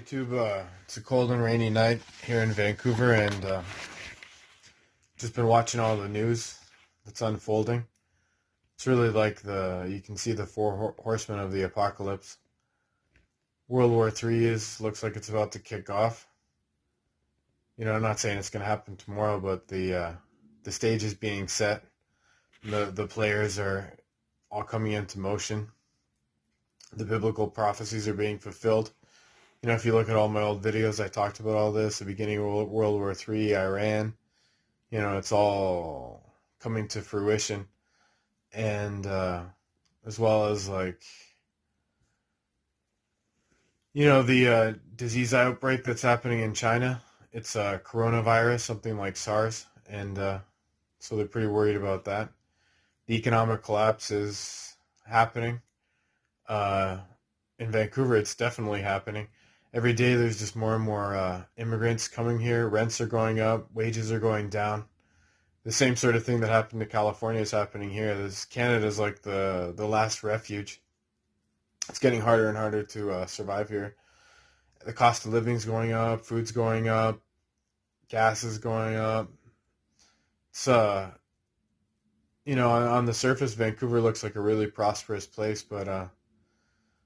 YouTube. It's a cold and rainy night here in Vancouver, and just been watching all the news that's unfolding. It's really like you can see the horsemen of the apocalypse. World War III looks like it's about to kick off. I'm not saying it's going to happen tomorrow, but the stage is being set. The players are all coming into motion. The biblical prophecies are being fulfilled. If you look at all my old videos, I talked about all this, the beginning of World War III, Iran. It's all coming to fruition. And as well as the disease outbreak that's happening in China. It's a coronavirus, something like SARS. And so they're pretty worried about that. The economic collapse is happening. In Vancouver, it's definitely happening. Every day there's just more and more immigrants coming here. Rents are going up. Wages are going down. The same sort of thing that happened to California is happening here. Canada's like the last refuge. It's getting harder and harder to survive here. The cost of living's going up. Food's going up. Gas is going up. It's on the surface, Vancouver looks like a really prosperous place, but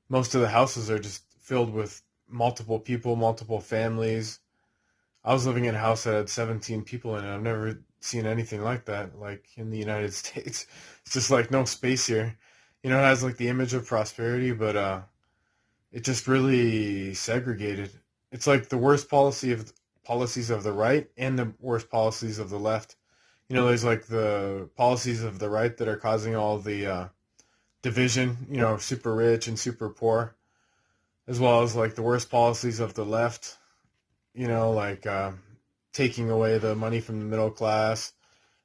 most of the houses are just filled with multiple people, multiple families. I was living in a house that had 17 people in it. I've never seen anything like that, like in the United States. It's just like no space here. It has like the image of prosperity, but it just really segregated. It's like the worst policies of the right and the worst policies of the left. There's like the policies of the right that are causing all the division, super rich and super poor, as well as like the worst policies of the left, taking away the money from the middle class,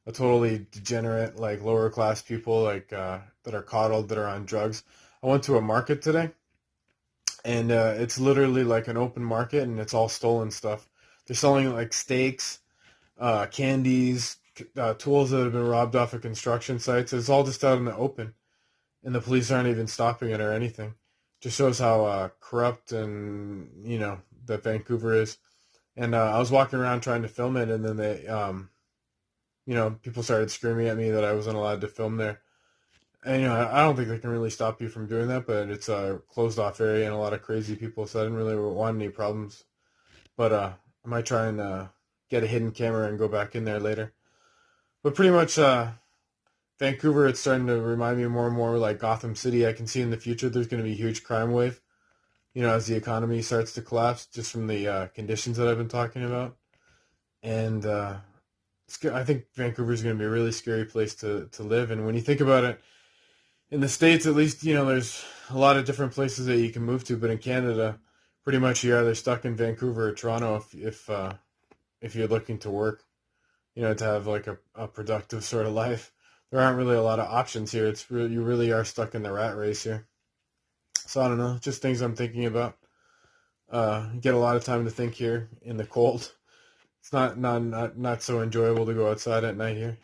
a totally degenerate, like lower class people that are coddled, that are on drugs. I went to a market today, and it's literally like an open market, and it's all stolen stuff. They're selling like steaks, candies, tools that have been robbed off of construction sites. It's all just out in the open, and the police aren't even stopping it or anything. Just shows how corrupt and that Vancouver is. And I was walking around trying to film it, and then people started screaming at me that I wasn't allowed to film there. And I don't think they can really stop you from doing that, but it's a closed off area and a lot of crazy people, so I didn't really want any problems. But I might try and get a hidden camera and go back in there later. But pretty much Vancouver, it's starting to remind me more and more like Gotham City. I can see in the future there's going to be a huge crime wave, as the economy starts to collapse, just from the conditions that I've been talking about. And I think Vancouver is going to be a really scary place to live. And when you think about it, in the States, at least, there's a lot of different places that you can move to. But in Canada, pretty much you're either stuck in Vancouver or Toronto if you're looking to work, to have like a productive sort of life. There aren't really a lot of options here. You really are stuck in the rat race here. So I don't know, just things I'm thinking about. Get a lot of time to think here in the cold. It's not so enjoyable to go outside at night here.